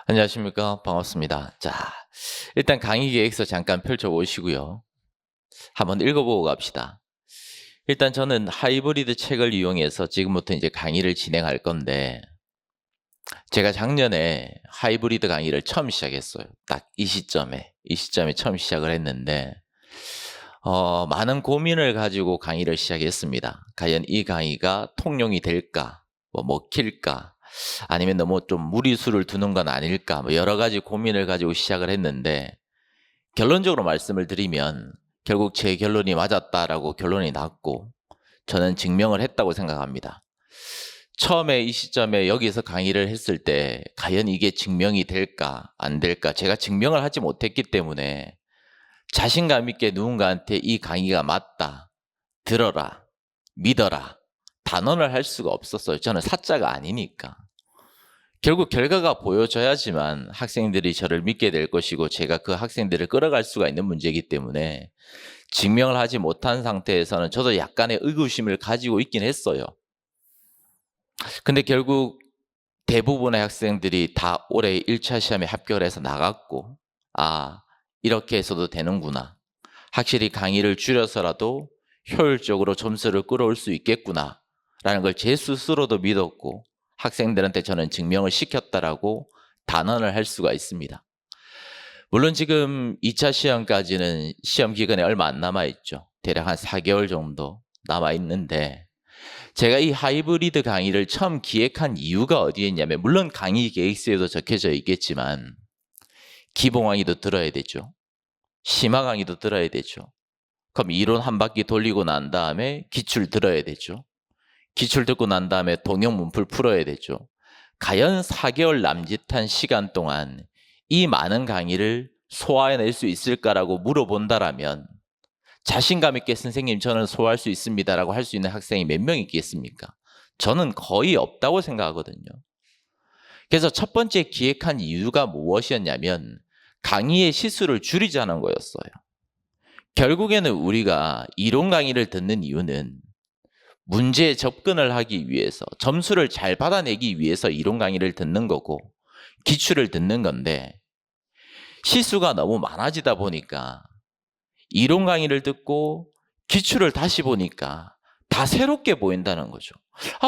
안녕하십니까. 반갑습니다. 자, 일단 강의 계획서 잠깐 펼쳐보시고요. 한번 읽어보고 갑시다. 일단 저는 하이브리드 책을 이용해서 지금부터 이제 강의를 진행할 건데, 제가 작년에 하이브리드 강의를 처음 시작했어요. 딱 이 시점에 처음 시작을 했는데, 많은 고민을 가지고 강의를 시작했습니다. 과연 이 강의가 통용이 될까? 먹힐까? 아니면 너무 좀 무리수를 두는 건 아닐까? 여러 가지 고민을 가지고 시작을 했는데, 결론적으로 말씀을 드리면 결국 제 결론이 맞았다라고 결론이 났고, 저는 증명을 했다고 생각합니다. 처음에 이 시점에 여기서 강의를 했을 때 과연 이게 증명이 될까 안 될까, 제가 증명을 하지 못했기 때문에 자신감 있게 누군가한테 이 강의가 맞다, 들어라, 믿어라 단언을 할 수가 없었어요. 저는 사자가 아니니까. 결국 결과가 보여져야지만 학생들이 저를 믿게 될 것이고, 제가 그 학생들을 끌어갈 수가 있는 문제이기 때문에 증명을 하지 못한 상태에서는 저도 약간의 의구심을 가지고 있긴 했어요. 근데 결국 대부분의 학생들이 다 올해 1차 시험에 합격을 해서 나갔고, 이렇게 해서도 되는구나, 확실히 강의를 줄여서라도 효율적으로 점수를 끌어올 수 있겠구나 라는 걸 제 스스로도 믿었고, 학생들한테 저는 증명을 시켰다라고 단언을 할 수가 있습니다. 물론 지금 2차 시험까지는 시험 기간이 얼마 안 남아있죠. 대략 한 4개월 정도 남아있는데, 제가 이 하이브리드 강의를 처음 기획한 이유가 어디에 있냐면, 물론 강의 계획서에도 적혀져 있겠지만 기본 강의도 들어야 되죠. 심화 강의도 들어야 되죠. 그럼 이론 한 바퀴 돌리고 난 다음에 기출 들어야 되죠. 기출 듣고 난 다음에 동영 문풀 풀어야 되죠. 과연 4개월 남짓한 시간 동안 이 많은 강의를 소화해낼 수 있을까라고 물어본다라면, 자신감 있게 선생님 저는 소화할 수 있습니다라고 할 수 있는 학생이 몇 명 있겠습니까? 저는 거의 없다고 생각하거든요. 그래서 첫 번째 기획한 이유가 무엇이었냐면, 강의의 시수를 줄이자는 거였어요. 결국에는 우리가 이론 강의를 듣는 이유는 문제에 접근을 하기 위해서, 점수를 잘 받아내기 위해서 이론 강의를 듣는 거고 기출을 듣는 건데, 시수가 너무 많아지다 보니까 이론 강의를 듣고 기출을 다시 보니까 다 새롭게 보인다는 거죠.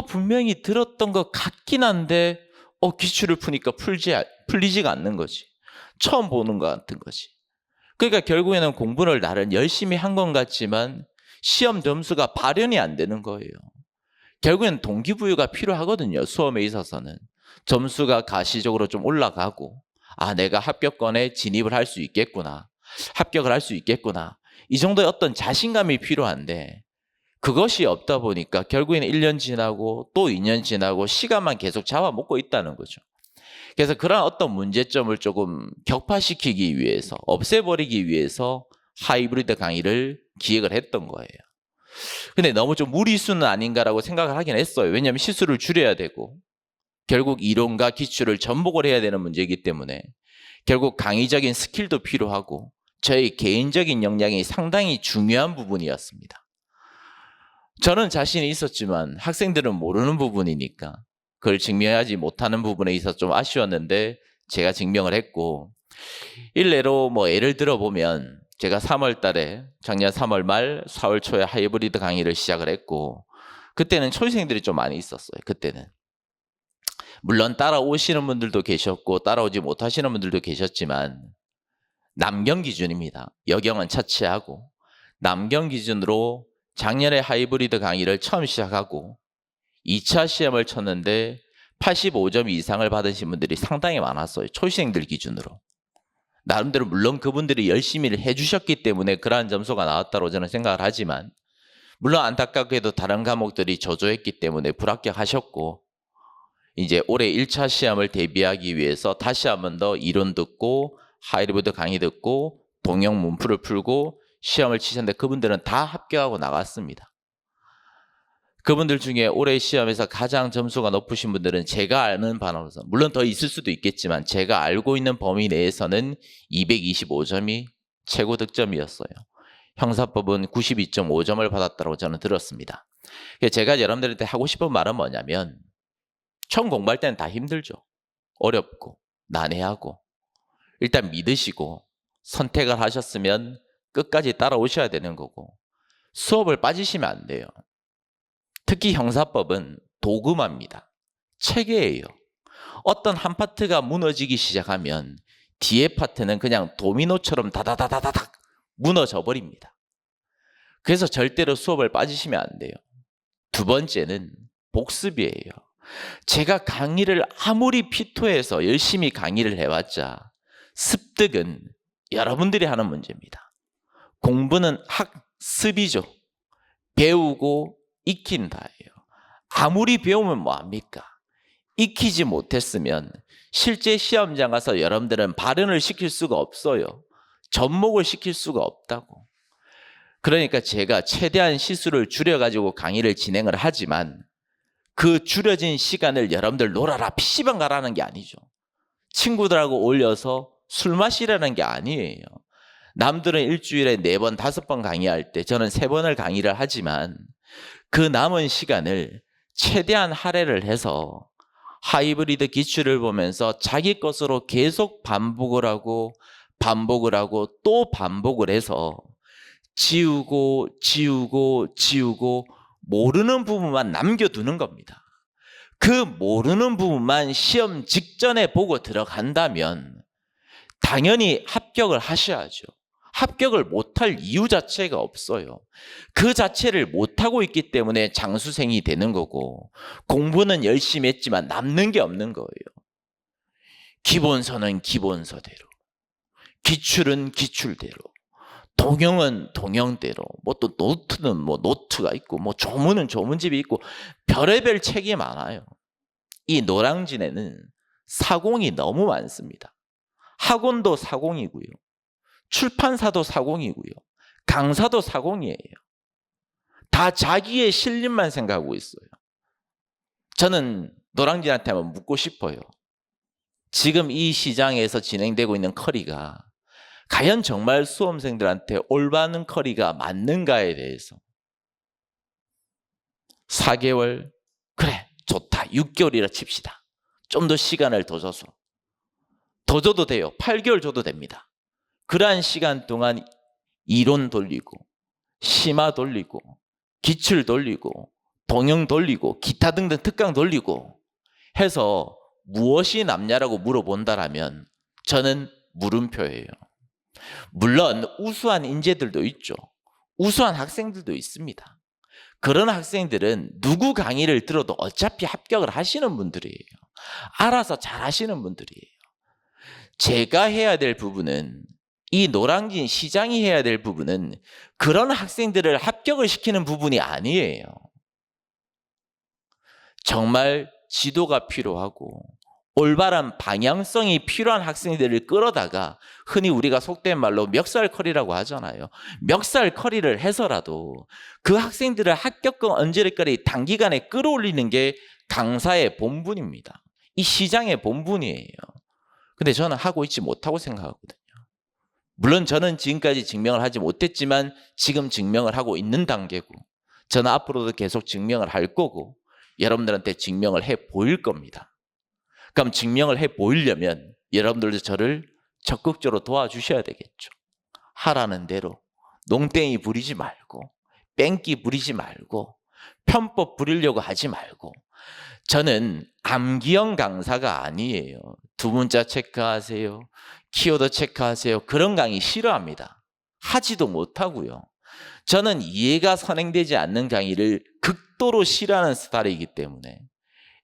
분명히 들었던 것 같긴 한데 기출을 푸니까 풀리지가 않는 거지. 처음 보는 것 같은 거지. 그러니까 결국에는 공부를 나름 열심히 한 것 같지만 시험 점수가 발현이 안 되는 거예요. 결국엔 동기부여가 필요하거든요. 수험에 있어서는 점수가 가시적으로 좀 올라가고, 내가 합격권에 진입을 할 수 있겠구나, 합격을 할 수 있겠구나, 이 정도의 어떤 자신감이 필요한데, 그것이 없다 보니까 결국에는 1년 지나고 또 2년 지나고 시간만 계속 잡아먹고 있다는 거죠. 그래서 그런 어떤 문제점을 조금 격파시키기 위해서, 없애버리기 위해서 하이브리드 강의를 기획을 했던 거예요. 근데 너무 좀 무리수는 아닌가라고 생각을 하긴 했어요. 왜냐하면 시수를 줄여야 되고 결국 이론과 기출을 전복을 해야 되는 문제이기 때문에 결국 강의적인 스킬도 필요하고 저의 개인적인 역량이 상당히 중요한 부분이었습니다. 저는 자신이 있었지만 학생들은 모르는 부분이니까 그걸 증명하지 못하는 부분에 있어서 좀 아쉬웠는데, 제가 증명을 했고, 일례로 예를 들어보면 제가 3월 달에, 작년 3월 말 4월 초에 하이브리드 강의를 시작을 했고, 그때는 초시생들이 좀 많이 있었어요. 그때는 물론 따라오시는 분들도 계셨고 따라오지 못하시는 분들도 계셨지만 남경 기준입니다. 여경은 차치하고 남경 기준으로 작년에 하이브리드 강의를 처음 시작하고 2차 시험을 쳤는데 85점 이상을 받으신 분들이 상당히 많았어요. 초시생들 기준으로. 나름대로 물론 그분들이 열심히 해주셨기 때문에 그러한 점수가 나왔다고 저는 생각을 하지만, 물론 안타깝게도 다른 과목들이 저조했기 때문에 불합격하셨고, 이제 올해 1차 시험을 대비하기 위해서 다시 한 번 더 이론 듣고 하이브리드 강의 듣고 동영 문풀을 풀고 시험을 치셨는데, 그분들은 다 합격하고 나갔습니다. 그분들 중에 올해 시험에서 가장 점수가 높으신 분들은 제가 아는 바로서, 물론 더 있을 수도 있겠지만 제가 알고 있는 범위 내에서는 225점이 최고 득점이었어요. 형사법은 92.5점을 받았다고 저는 들었습니다. 제가 여러분들한테 하고 싶은 말은 뭐냐면, 처음 공부할 때는 다 힘들죠. 어렵고 난해하고 일단 믿으시고 선택을 하셨으면 끝까지 따라오셔야 되는 거고 수업을 빠지시면 안 돼요. 특히 형사법은 도금화입니다. 체계예요. 어떤 한 파트가 무너지기 시작하면 뒤에 파트는 그냥 도미노처럼 다다다다닥 무너져 버립니다. 그래서 절대로 수업을 빠지시면 안 돼요. 두 번째는 복습이에요. 제가 강의를 아무리 피토해서 열심히 강의를 해봤자 습득은 여러분들이 하는 문제입니다. 공부는 학습이죠. 배우고 익힌다예요. 아무리 배우면 뭐합니까? 익히지 못했으면 실제 시험장 가서 여러분들은 발현을 시킬 수가 없어요. 접목을 시킬 수가 없다고. 그러니까 제가 최대한 시수를 줄여가지고 강의를 진행을 하지만 그 줄여진 시간을 여러분들 놀아라, PC방 가라는 게 아니죠. 친구들하고 올려서 술 마시라는 게 아니에요. 남들은 일주일에 4번, 5번 강의할 때 저는 3번을 강의를 하지만 그 남은 시간을 최대한 할애를 해서 하이브리드 기출을 보면서 자기 것으로 계속 반복을 하고 또 반복을 해서 지우고 모르는 부분만 남겨두는 겁니다. 그 모르는 부분만 시험 직전에 보고 들어간다면 당연히 합격을 하셔야죠. 합격을 못할 이유 자체가 없어요. 그 자체를 못하고 있기 때문에 장수생이 되는 거고 공부는 열심히 했지만 남는 게 없는 거예요. 기본서는 기본서대로, 기출은 기출대로, 동영은 동영대로, 뭐 또 노트는 뭐 노트가 있고, 뭐 조문은 조문집이 있고, 별의별 책이 많아요. 이 노량진에는 사공이 너무 많습니다. 학원도 사공이고요. 출판사도 사공이고요. 강사도 사공이에요. 다 자기의 실력만 생각하고 있어요. 저는 노량진한테 한번 묻고 싶어요. 지금 이 시장에서 진행되고 있는 커리가 과연 정말 수험생들한테 올바른 커리가 맞는가에 대해서 4개월, 그래 좋다, 6개월이라 칩시다. 좀 더 시간을 더 줘서, 더 줘도 돼요. 8개월 줘도 됩니다. 그러한 시간 동안 이론 돌리고 심화 돌리고 기출 돌리고 동영 돌리고 기타 등등 특강 돌리고 해서 무엇이 남냐라고 물어본다라면 저는 물음표예요. 물론 우수한 인재들도 있죠. 우수한 학생들도 있습니다. 그런 학생들은 누구 강의를 들어도 어차피 합격을 하시는 분들이에요. 알아서 잘 하시는 분들이에요. 제가 해야 될 부분은, 이 노량진 시장이 해야 될 부분은 그런 학생들을 합격을 시키는 부분이 아니에요. 정말 지도가 필요하고 올바른 방향성이 필요한 학생들을 끌어다가 흔히 우리가 속된 말로 멱살커리라고 하잖아요. 멱살커리를 해서라도 그 학생들을 합격권 언저리까지 단기간에 끌어올리는 게 강사의 본분입니다. 이 시장의 본분이에요. 근데 저는 하고 있지 못하고 생각하거든요. 물론 저는 지금까지 증명을 하지 못했지만 지금 증명을 하고 있는 단계고, 저는 앞으로도 계속 증명을 할 거고 여러분들한테 증명을 해 보일 겁니다. 그럼 증명을 해 보이려면 여러분들도 저를 적극적으로 도와주셔야 되겠죠. 하라는 대로 농땡이 부리지 말고, 뺑기 부리지 말고, 편법 부리려고 하지 말고. 저는 암기형 강사가 아니에요. 두 문자 체크하세요, 키워드 체크하세요, 그런 강의 싫어합니다. 하지도 못하고요. 저는 이해가 선행되지 않는 강의를 극도로 싫어하는 스타일이기 때문에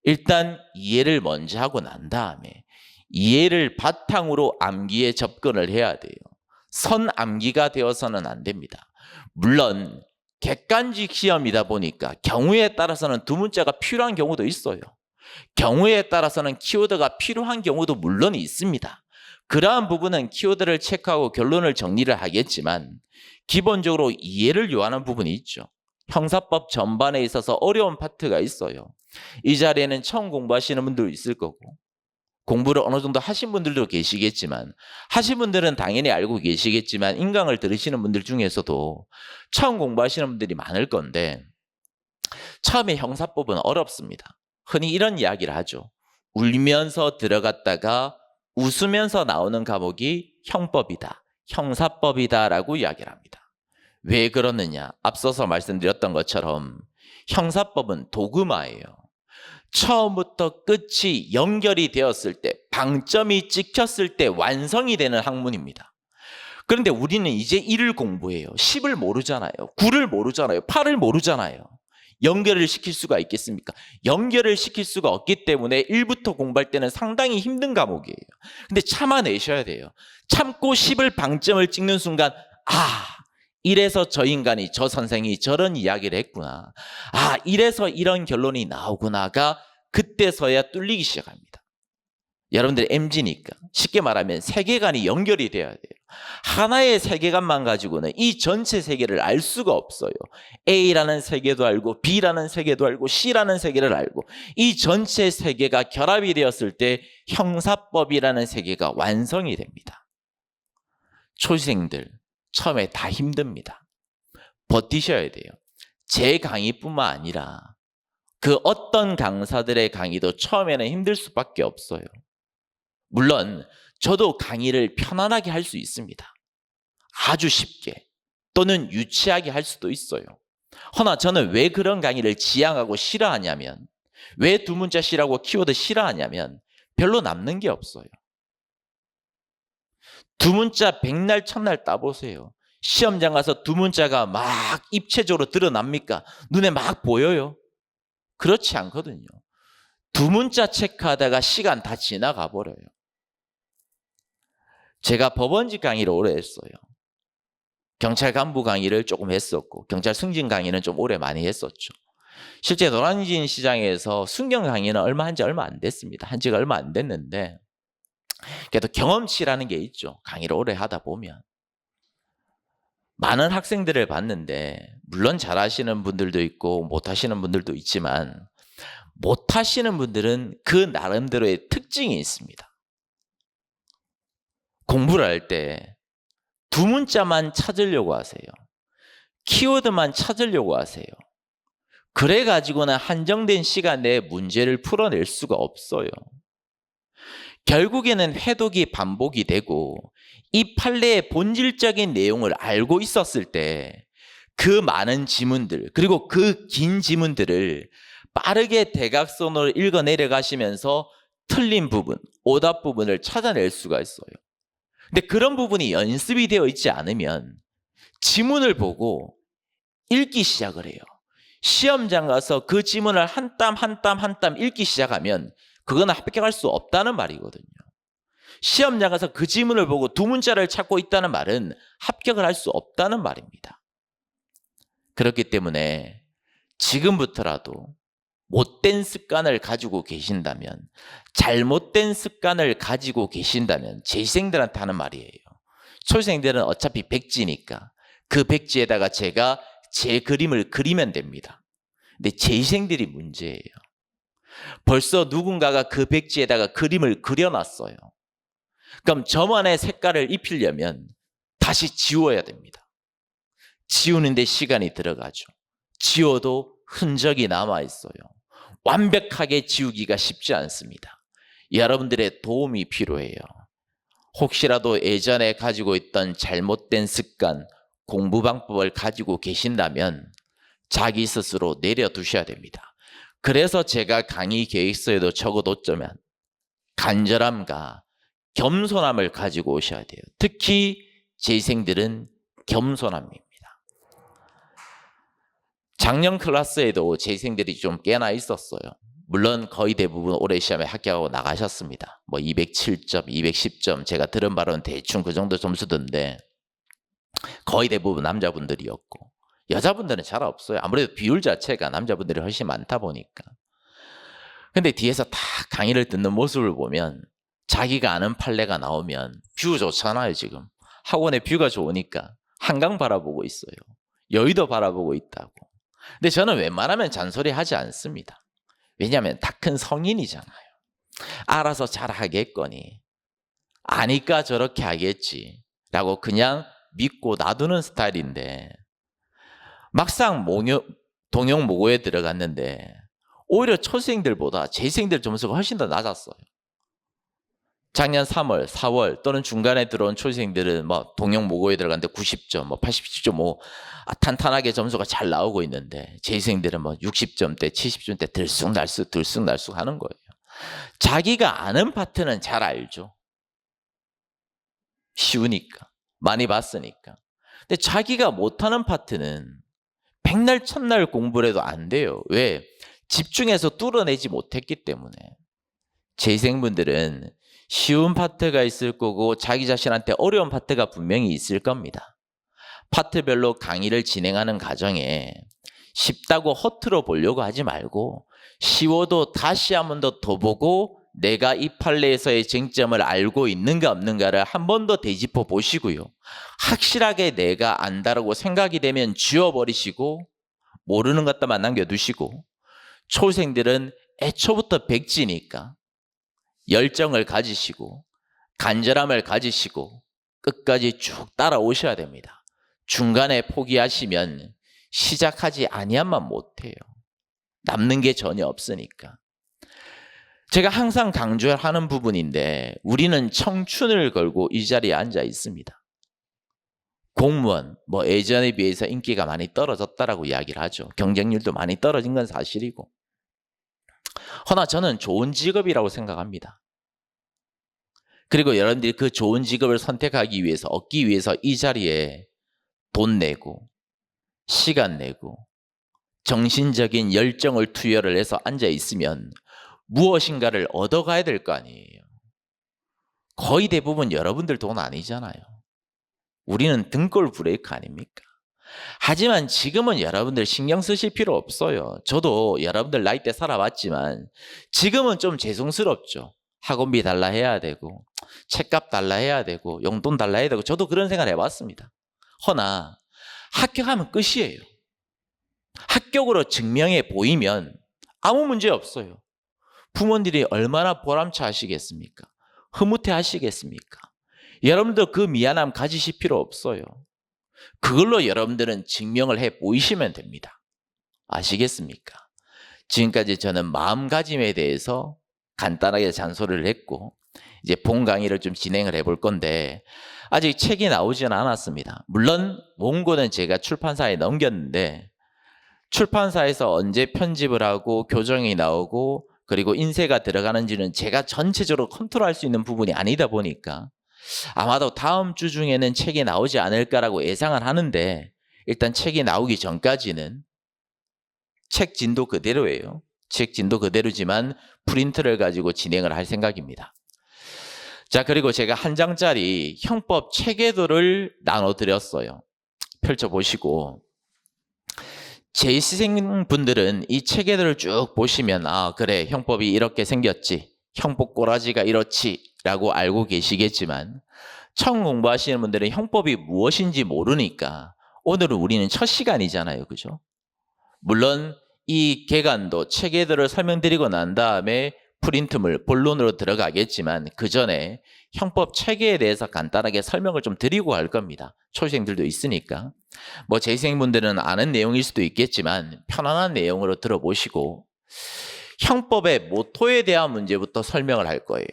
일단 이해를 먼저 하고 난 다음에 이해를 바탕으로 암기에 접근을 해야 돼요. 선암기가 되어서는 안 됩니다. 물론 객관식 시험이다 보니까 경우에 따라서는 두 문자가 필요한 경우도 있어요. 경우에 따라서는 키워드가 필요한 경우도 물론 있습니다. 그러한 부분은 키워드를 체크하고 결론을 정리를 하겠지만 기본적으로 이해를 요하는 부분이 있죠. 형사법 전반에 있어서 어려운 파트가 있어요. 이 자리에는 처음 공부하시는 분도 있을 거고 공부를 어느 정도 하신 분들도 계시겠지만, 하신 분들은 당연히 알고 계시겠지만 인강을 들으시는 분들 중에서도 처음 공부하시는 분들이 많을 건데, 처음에 형사법은 어렵습니다. 흔히 이런 이야기를 하죠. 울면서 들어갔다가 웃으면서 나오는 과목이 형법이다, 형사법이다라고 이야기를 합니다. 왜 그러느냐? 앞서서 말씀드렸던 것처럼 형사법은 도그마예요. 처음부터 끝이 연결이 되었을 때, 방점이 찍혔을 때 완성이 되는 학문입니다. 그런데 우리는 이제 1을 공부해요. 10을 모르잖아요. 9를 모르잖아요. 8을 모르잖아요. 연결을 시킬 수가 있겠습니까? 연결을 시킬 수가 없기 때문에 1부터 공부할 때는 상당히 힘든 과목이에요. 근데 참아내셔야 돼요. 참고 10을 방점을 찍는 순간, 이래서 저 인간이, 저 선생이 저런 이야기를 했구나. 이래서 이런 결론이 나오구나가 그때서야 뚫리기 시작합니다. 여러분들 MG니까 쉽게 말하면 세계관이 연결이 돼야 돼요. 하나의 세계관만 가지고는 이 전체 세계를 알 수가 없어요. A라는 세계도 알고 B라는 세계도 알고 C라는 세계를 알고 이 전체 세계가 결합이 되었을 때 형사법이라는 세계가 완성이 됩니다. 초생들 처음에 다 힘듭니다. 버티셔야 돼요. 제 강의뿐만 아니라 그 어떤 강사들의 강의도 처음에는 힘들 수밖에 없어요. 물론 저도 강의를 편안하게 할 수 있습니다. 아주 쉽게 또는 유치하게 할 수도 있어요. 허나 저는 왜 그런 강의를 지향하고 싫어하냐면, 왜 두 문자 C라고 키워드 싫어하냐면 별로 남는 게 없어요. 두 문자 백날 첫날 따보세요. 시험장 가서 두 문자가 막 입체적으로 드러납니까? 눈에 막 보여요? 그렇지 않거든요. 두 문자 체크하다가 시간 다 지나가 버려요. 제가 법원직 강의를 오래 했어요. 경찰 간부 강의를 조금 했었고 경찰 승진 강의는 좀 오래 많이 했었죠. 실제 노량진 시장에서 순경 강의는 한지 얼마 안 됐습니다. 한 지가 얼마 안 됐는데 그래도 경험치라는 게 있죠. 강의를 오래 하다 보면. 많은 학생들을 봤는데 물론 잘하시는 분들도 있고 못하시는 분들도 있지만 못하시는 분들은 그 나름대로의 특징이 있습니다. 공부를 할 때 두 문자만 찾으려고 하세요. 키워드만 찾으려고 하세요. 그래가지고는 한정된 시간 내에 문제를 풀어낼 수가 없어요. 결국에는 회독이 반복이 되고 이 판례의 본질적인 내용을 알고 있었을 때 그 많은 지문들 그리고 그 긴 지문들을 빠르게 대각선으로 읽어 내려가시면서 틀린 부분, 오답 부분을 찾아낼 수가 있어요. 근데 그런 부분이 연습이 되어 있지 않으면 지문을 보고 읽기 시작을 해요. 시험장 가서 그 지문을 한 땀 한 땀 한 땀 읽기 시작하면 그거는 합격할 수 없다는 말이거든요. 시험장 가서 그 지문을 보고 두 문자를 찾고 있다는 말은 합격을 할 수 없다는 말입니다. 그렇기 때문에 지금부터라도 못된 습관을 가지고 계신다면, 잘못된 습관을 가지고 계신다면 재시생들한테 하는 말이에요. 초생들은 어차피 백지니까 그 백지에다가 제가 제 그림을 그리면 됩니다. 근데 재시생들이 문제예요. 벌써 누군가가 그 백지에다가 그림을 그려놨어요. 그럼 저만의 색깔을 입히려면 다시 지워야 됩니다. 지우는데 시간이 들어가죠. 지워도 흔적이 남아있어요. 완벽하게 지우기가 쉽지 않습니다. 여러분들의 도움이 필요해요. 혹시라도 예전에 가지고 있던 잘못된 습관, 공부 방법을 가지고 계신다면 자기 스스로 내려두셔야 됩니다. 그래서 제가 강의 계획서에도 적어뒀자면 간절함과 겸손함을 가지고 오셔야 돼요. 특히 재생들은 겸손함입니다. 작년 클래스에도 재생들이 좀 꽤나 있었어요. 물론 거의 대부분 올해 시험에 합격하고 나가셨습니다. 뭐 207점, 210점 제가 들은 바로는 대충 그 정도 점수던데 거의 대부분 남자분들이었고 여자분들은 잘 없어요. 아무래도 비율 자체가 남자분들이 훨씬 많다 보니까. 근데 뒤에서 다 강의를 듣는 모습을 보면 자기가 아는 판례가 나오면 뷰 좋잖아요. 지금 학원의 뷰가 좋으니까 한강 바라보고 있어요. 여의도 바라보고 있다고. 근데 저는 웬만하면 잔소리 하지 않습니다. 왜냐하면 다 큰 성인이잖아요. 알아서 잘 하겠거니 아니까 저렇게 하겠지 라고 그냥 믿고 놔두는 스타일인데 막상 동영모고에 들어갔는데 오히려 초생들보다 재생들 점수가 훨씬 더 낮았어요. 작년 3월, 4월 또는 중간에 들어온 초생들은 뭐 동영 모고에 들어갔는데 90점, 뭐 80점, 뭐 탄탄하게 점수가 잘 나오고 있는데 재생들은 뭐 60점대, 70점대 들쑥날쑥 하는 거예요. 자기가 아는 파트는 잘 알죠. 쉬우니까, 많이 봤으니까. 근데 자기가 못하는 파트는 백날 첫날 공부를 해도 안 돼요. 왜? 집중해서 뚫어내지 못했기 때문에. 재생분들은 쉬운 파트가 있을 거고 자기 자신한테 어려운 파트가 분명히 있을 겁니다. 파트별로 강의를 진행하는 과정에 쉽다고 허투루 보려고 하지 말고 쉬워도 다시 한 번 더 보고 내가 이 판례에서의 쟁점을 알고 있는가 없는가를 한 번 더 되짚어 보시고요. 확실하게 내가 안다라고 생각이 되면 지워버리시고 모르는 것들만 남겨두시고 초생들은 애초부터 백지니까 열정을 가지시고 간절함을 가지시고 끝까지 쭉 따라오셔야 됩니다. 중간에 포기하시면 시작하지 아니하면 못해요. 남는 게 전혀 없으니까. 제가 항상 강조하는 부분인데 우리는 청춘을 걸고 이 자리에 앉아 있습니다. 공무원, 뭐 예전에 비해서 인기가 많이 떨어졌다라고 이야기를 하죠. 경쟁률도 많이 떨어진 건 사실이고. 허나 저는 좋은 직업이라고 생각합니다. 그리고 여러분들이 그 좋은 직업을 선택하기 위해서, 얻기 위해서 이 자리에 돈 내고, 시간 내고, 정신적인 열정을 투여를 해서 앉아 있으면 무엇인가를 얻어가야 될 거 아니에요. 거의 대부분 여러분들 돈 아니잖아요. 우리는 등골 브레이크 아닙니까? 하지만 지금은 여러분들 신경 쓰실 필요 없어요. 저도 여러분들 나이 때 살아봤지만 지금은 좀 죄송스럽죠. 학원비 달라 해야 되고 책값 달라 해야 되고 용돈 달라 해야 되고 저도 그런 생각을 해봤습니다. 허나 합격하면 끝이에요. 합격으로 증명해 보이면 아무 문제 없어요. 부모님들이 얼마나 보람차 하시겠습니까? 흐뭇해 하시겠습니까? 여러분들 그 미안함 가지실 필요 없어요. 그걸로 여러분들은 증명을 해 보이시면 됩니다. 아시겠습니까? 지금까지 저는 마음가짐에 대해서 간단하게 잔소리를 했고 이제 본 강의를 좀 진행을 해볼 건데 아직 책이 나오지는 않았습니다. 물론 원고는 제가 출판사에 넘겼는데 출판사에서 언제 편집을 하고 교정이 나오고 그리고 인쇄가 들어가는지는 제가 전체적으로 컨트롤할 수 있는 부분이 아니다 보니까 아마도 다음 주 중에는 책이 나오지 않을까라고 예상을 하는데 일단 책이 나오기 전까지는 책 진도 그대로예요. 책 진도 그대로지만 프린트를 가지고 진행을 할 생각입니다. 자, 그리고 제가 한 장짜리 형법 체계도를 나눠드렸어요. 펼쳐보시고 재시생분들은 이 체계도를 쭉 보시면 아 그래 형법이 이렇게 생겼지 형법 꼬라지가 이렇지 라고 알고 계시겠지만 처음 공부하시는 분들은 형법이 무엇인지 모르니까 오늘은 우리는 첫 시간이잖아요. 그죠? 물론 이 개간도 체계도를 설명드리고 난 다음에 프린트물 본론으로 들어가겠지만 그 전에 형법 체계에 대해서 간단하게 설명을 좀 드리고 갈 겁니다. 초생들도 있으니까 뭐 재생분들은 아는 내용일 수도 있겠지만 편안한 내용으로 들어보시고 형법의 모토에 대한 문제부터 설명을 할 거예요.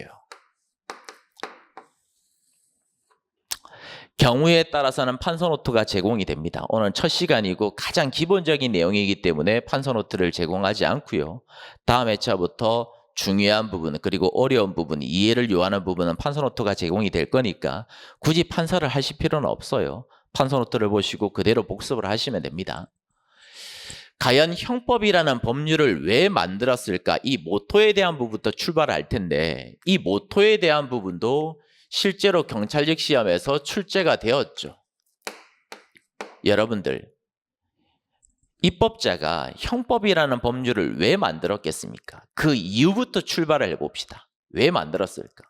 경우에 따라서는 판서노트가 제공이 됩니다. 오늘 첫 시간이고 가장 기본적인 내용이기 때문에 판서노트를 제공하지 않고요. 다음 회차부터 중요한 부분 그리고 어려운 부분, 이해를 요하는 부분은 판서노트가 제공이 될 거니까 굳이 판서를 하실 필요는 없어요. 판서노트를 보시고 그대로 복습을 하시면 됩니다. 과연 형법이라는 법률을 왜 만들었을까? 이 모토에 대한 부분부터 출발할 텐데 이 모토에 대한 부분도 실제로 경찰직 시험에서 출제가 되었죠. 여러분들, 입법자가 형법이라는 법률을 왜 만들었겠습니까? 그 이유부터 출발을 해봅시다. 왜 만들었을까?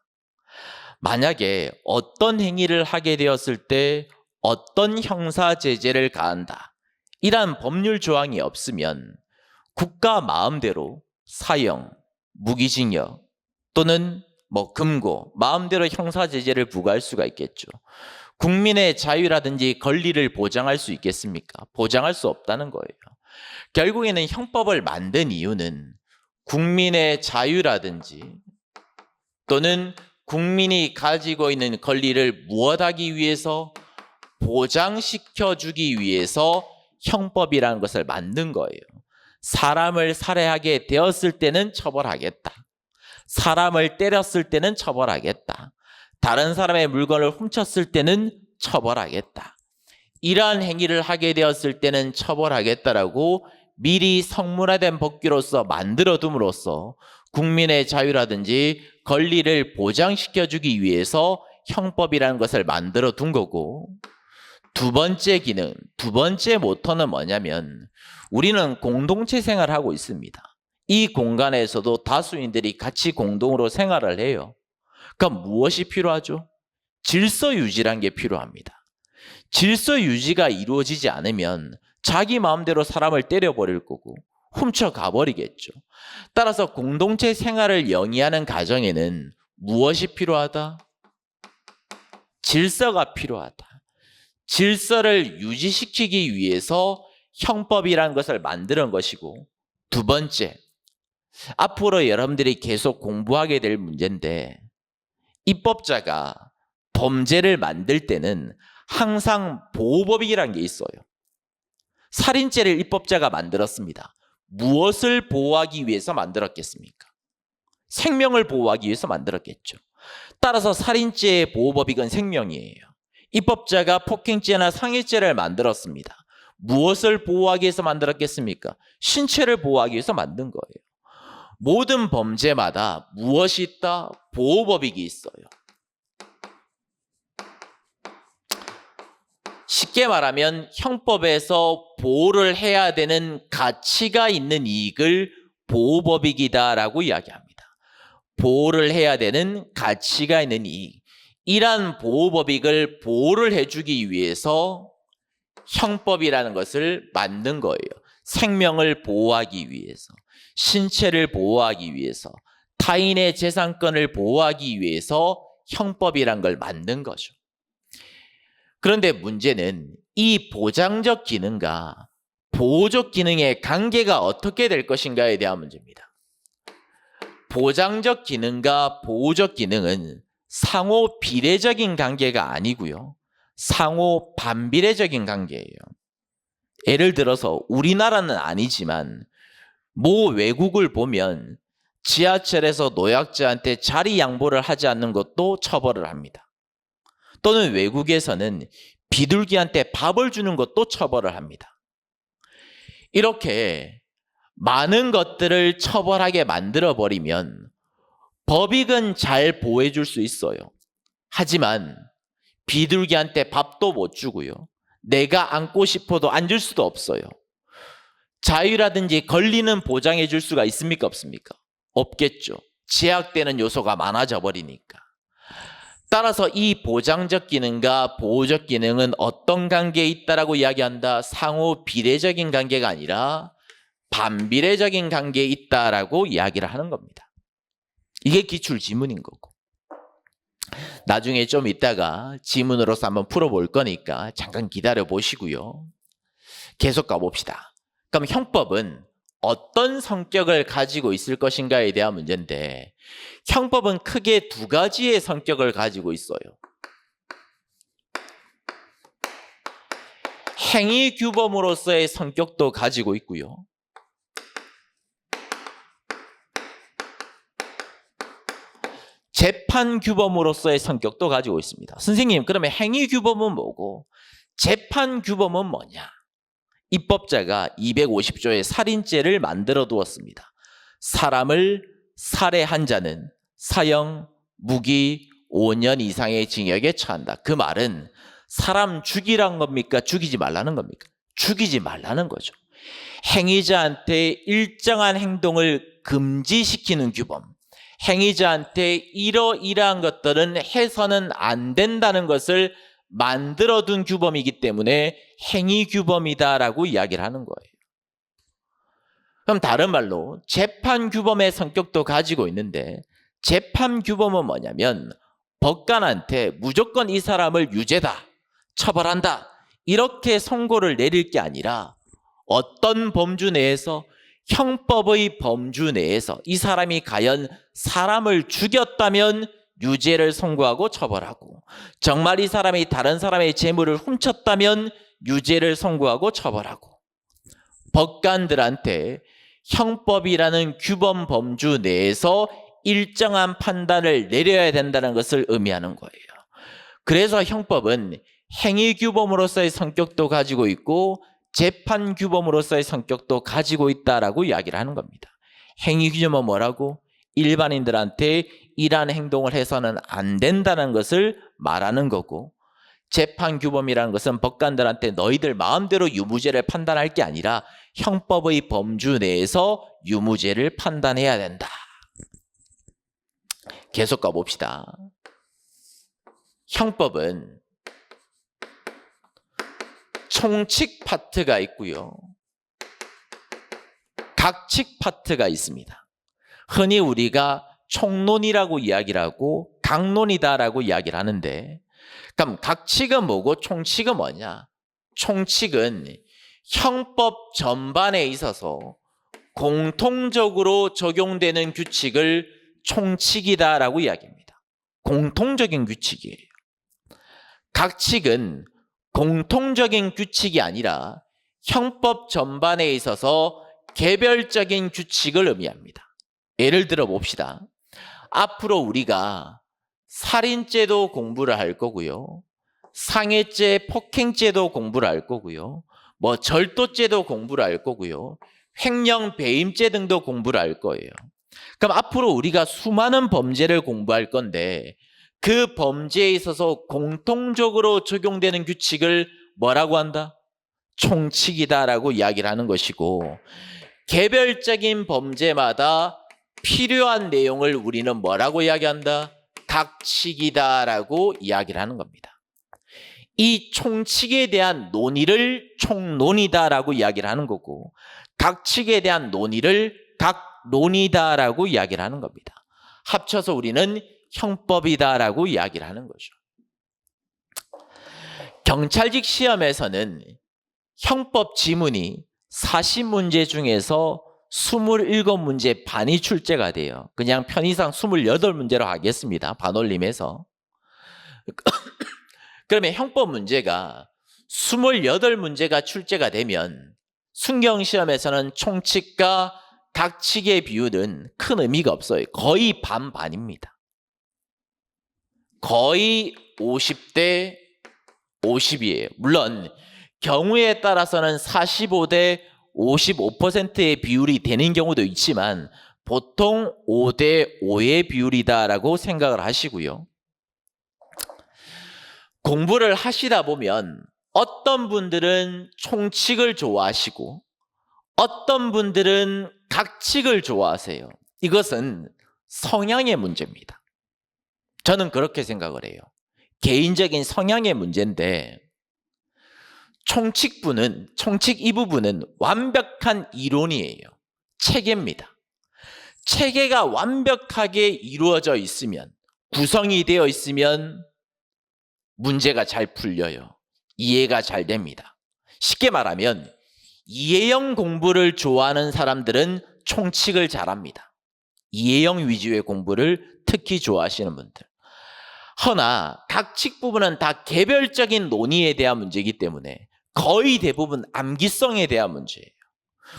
만약에 어떤 행위를 하게 되었을 때 어떤 형사 제재를 가한다. 이러한 법률 조항이 없으면 국가 마음대로 사형, 무기징역 또는 뭐 금고, 마음대로 형사 제재를 부과할 수가 있겠죠. 국민의 자유라든지 권리를 보장할 수 있겠습니까? 보장할 수 없다는 거예요. 결국에는 형법을 만든 이유는 국민의 자유라든지 또는 국민이 가지고 있는 권리를 무엇하기 위해서? 보장시켜주기 위해서 형법이라는 것을 만든 거예요. 사람을 살해하게 되었을 때는 처벌하겠다. 사람을 때렸을 때는 처벌하겠다. 다른 사람의 물건을 훔쳤을 때는 처벌하겠다. 이러한 행위를 하게 되었을 때는 처벌하겠다라고 미리 성문화된 법규로서 만들어둠으로써 국민의 자유라든지 권리를 보장시켜주기 위해서 형법이라는 것을 만들어 둔 거고, 두 번째 기능, 두 번째 모토는 뭐냐면 우리는 공동체 생활을 하고 있습니다. 이 공간에서도 다수인들이 같이 공동으로 생활을 해요. 그럼 무엇이 필요하죠? 질서 유지란 게 필요합니다. 질서 유지가 이루어지지 않으면 자기 마음대로 사람을 때려버릴 거고 훔쳐가 버리겠죠. 따라서 공동체 생활을 영위하는 가정에는 무엇이 필요하다? 질서가 필요하다. 질서를 유지시키기 위해서 형법이라는 것을 만드는 것이고, 두 번째, 앞으로 여러분들이 계속 공부하게 될 문제인데, 입법자가 범죄를 만들 때는 항상 보호법이라는 게 있어요. 살인죄를 입법자가 만들었습니다. 무엇을 보호하기 위해서 만들었겠습니까? 생명을 보호하기 위해서 만들었겠죠. 따라서 살인죄의 보호법익은 생명이에요. 입법자가 폭행죄나 상해죄를 만들었습니다. 무엇을 보호하기 위해서 만들었겠습니까? 신체를 보호하기 위해서 만든 거예요. 모든 범죄마다 무엇이 있다? 보호법익이 있어요. 쉽게 말하면 형법에서 보호를 해야 되는 가치가 있는 이익을 보호법익이다라고 이야기합니다. 보호를 해야 되는 가치가 있는 이익. 이러한 보호법익을 보호를 해주기 위해서 형법이라는 것을 만든 거예요. 생명을 보호하기 위해서, 신체를 보호하기 위해서, 타인의 재산권을 보호하기 위해서 형법이란 걸 만든 거죠. 그런데 문제는 이 보장적 기능과 보호적 기능의 관계가 어떻게 될 것인가에 대한 문제입니다. 보장적 기능과 보호적 기능은 상호 비례적인 관계가 아니고요. 상호 반비례적인 관계예요. 예를 들어서 우리나라는 아니지만 모 외국을 보면 지하철에서 노약자한테 자리 양보를 하지 않는 것도 처벌을 합니다. 또는 외국에서는 비둘기한테 밥을 주는 것도 처벌을 합니다. 이렇게 많은 것들을 처벌하게 만들어버리면 법익은 잘 보호해 줄 수 있어요. 하지만 비둘기한테 밥도 못 주고요. 내가 안고 싶어도 안줄 수도 없어요. 자유라든지 권리는 보장해 줄 수가 있습니까? 없습니까? 없겠죠. 제약되는 요소가 많아져 버리니까. 따라서 이 보장적 기능과 보호적 기능은 어떤 관계에 있다라고 이야기한다? 상호 비례적인 관계가 아니라 반비례적인 관계에 있다라고 이야기를 하는 겁니다. 이게 기출 지문인 거고. 나중에 좀 이따가 지문으로서 한번 풀어볼 거니까 잠깐 기다려 보시고요. 계속 가봅시다. 그럼 형법은 어떤 성격을 가지고 있을 것인가에 대한 문제인데, 형법은 크게 두 가지의 성격을 가지고 있어요. 행위규범으로서의 성격도 가지고 있고요. 재판규범으로서의 성격도 가지고 있습니다. 선생님, 그러면 행위규범은 뭐고 재판규범은 뭐냐? 입법자가 250조의 살인죄를 만들어 두었습니다. 사람을 살해한 자는 사형, 무기 5년 이상의 징역에 처한다. 그 말은 사람 죽이란 겁니까? 죽이지 말라는 겁니까? 죽이지 말라는 거죠. 행위자한테 일정한 행동을 금지시키는 규범, 행위자한테 이러이러한 것들은 해서는 안 된다는 것을 만들어둔 규범이기 때문에 행위규범이다라고 이야기를 하는 거예요. 그럼 다른 말로 재판규범의 성격도 가지고 있는데, 재판규범은 뭐냐면 법관한테 무조건 이 사람을 유죄다, 처벌한다 이렇게 선고를 내릴 게 아니라 어떤 범주 내에서, 형법의 범주 내에서 이 사람이 과연 사람을 죽였다면 유죄를 선고하고 처벌하고, 정말 이 사람이 다른 사람의 재물을 훔쳤다면 유죄를 선고하고 처벌하고, 법관들한테 형법이라는 규범 범주 내에서 일정한 판단을 내려야 된다는 것을 의미하는 거예요. 그래서 형법은 행위규범으로서의 성격도 가지고 있고 재판규범으로서의 성격도 가지고 있다라고 이야기를 하는 겁니다. 행위규범은 뭐라고? 일반인들한테 이러한 행동을 해서는 안 된다는 것을 말하는 거고, 재판규범이라는 것은 법관들한테 너희들 마음대로 유무죄를 판단할 게 아니라 형법의 범주 내에서 유무죄를 판단해야 된다. 계속 가봅시다. 형법은 총칙 파트가 있고요, 각칙 파트가 있습니다. 흔히 우리가 총론이라고 이야기를 하고 각론이다라고 이야기를 하는데, 그럼 각칙은 뭐고 총칙은 뭐냐? 총칙은 형법 전반에 있어서 공통적으로 적용되는 규칙을 총칙이다라고 이야기합니다. 공통적인 규칙이에요. 각칙은 공통적인 규칙이 아니라 형법 전반에 있어서 개별적인 규칙을 의미합니다. 예를 들어 봅시다. 앞으로 우리가 살인죄도 공부를 할 거고요, 상해죄, 폭행죄도 공부를 할 거고요, 절도죄도 공부를 할 거고요, 횡령, 배임죄 등도 공부를 할 거예요. 그럼 앞으로 우리가 수많은 범죄를 공부할 건데, 그 범죄에 있어서 공통적으로 적용되는 규칙을 뭐라고 한다? 총칙이다라고 이야기를 하는 것이고, 개별적인 범죄마다 필요한 내용을 우리는 뭐라고 이야기한다? 각칙이다라고 이야기를 하는 겁니다. 이 총칙에 대한 논의를 총론이다라고 이야기를 하는 거고, 각칙에 대한 논의를 각론이다라고 이야기를 하는 겁니다. 합쳐서 우리는 형법이다라고 이야기를 하는 거죠. 경찰직 시험에서는 형법 지문이 40문제 중에서 27문제 반이 출제가 돼요. 그냥 편의상 28문제로 하겠습니다. 반올림해서. 그러면 형법 문제가 28문제가 출제가 되면 순경시험에서는 총칙과 각칙의 비율은 큰 의미가 없어요. 거의 반반입니다. 거의 50대 50이에요. 물론 경우에 따라서는 45대 55%의 비율이 되는 경우도 있지만 보통 5대 5의 비율이다라고 생각을 하시고요. 공부를 하시다 보면 어떤 분들은 총칙을 좋아하시고 어떤 분들은 각칙을 좋아하세요. 이것은 성향의 문제입니다. 저는 그렇게 생각을 해요. 개인적인 성향의 문제인데, 총칙 이 부분은 완벽한 이론이에요. 체계입니다. 체계가 완벽하게 이루어져 있으면, 구성이 되어 있으면 문제가 잘 풀려요. 이해가 잘 됩니다. 쉽게 말하면 이해형 공부를 좋아하는 사람들은 총칙을 잘합니다. 이해형 위주의 공부를 특히 좋아하시는 분들. 허나 각칙 부분은 다 개별적인 논의에 대한 문제이기 때문에 거의 대부분 암기성에 대한 문제예요.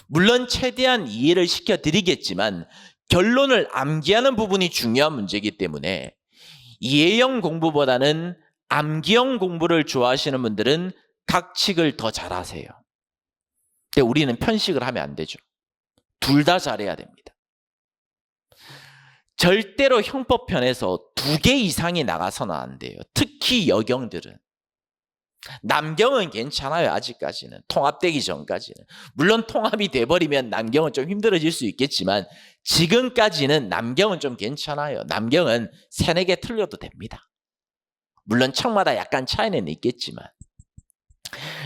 물론 최대한 이해를 시켜드리겠지만 결론을 암기하는 부분이 중요한 문제이기 때문에 이해형 공부보다는 암기형 공부를 좋아하시는 분들은 각칙을 더 잘하세요. 근데 우리는 편식을 하면 안 되죠. 둘 다 잘해야 됩니다. 절대로 형법편에서 2개 이상이 나가서는 안 돼요. 특히 여경들은. 남경은 괜찮아요. 아직까지는. 통합되기 전까지는. 물론 통합이 돼버리면 남경은 좀 힘들어질 수 있겠지만 지금까지는 남경은 좀 괜찮아요. 남경은 3-4개 틀려도 됩니다. 물론 척마다 약간 차이는 있겠지만.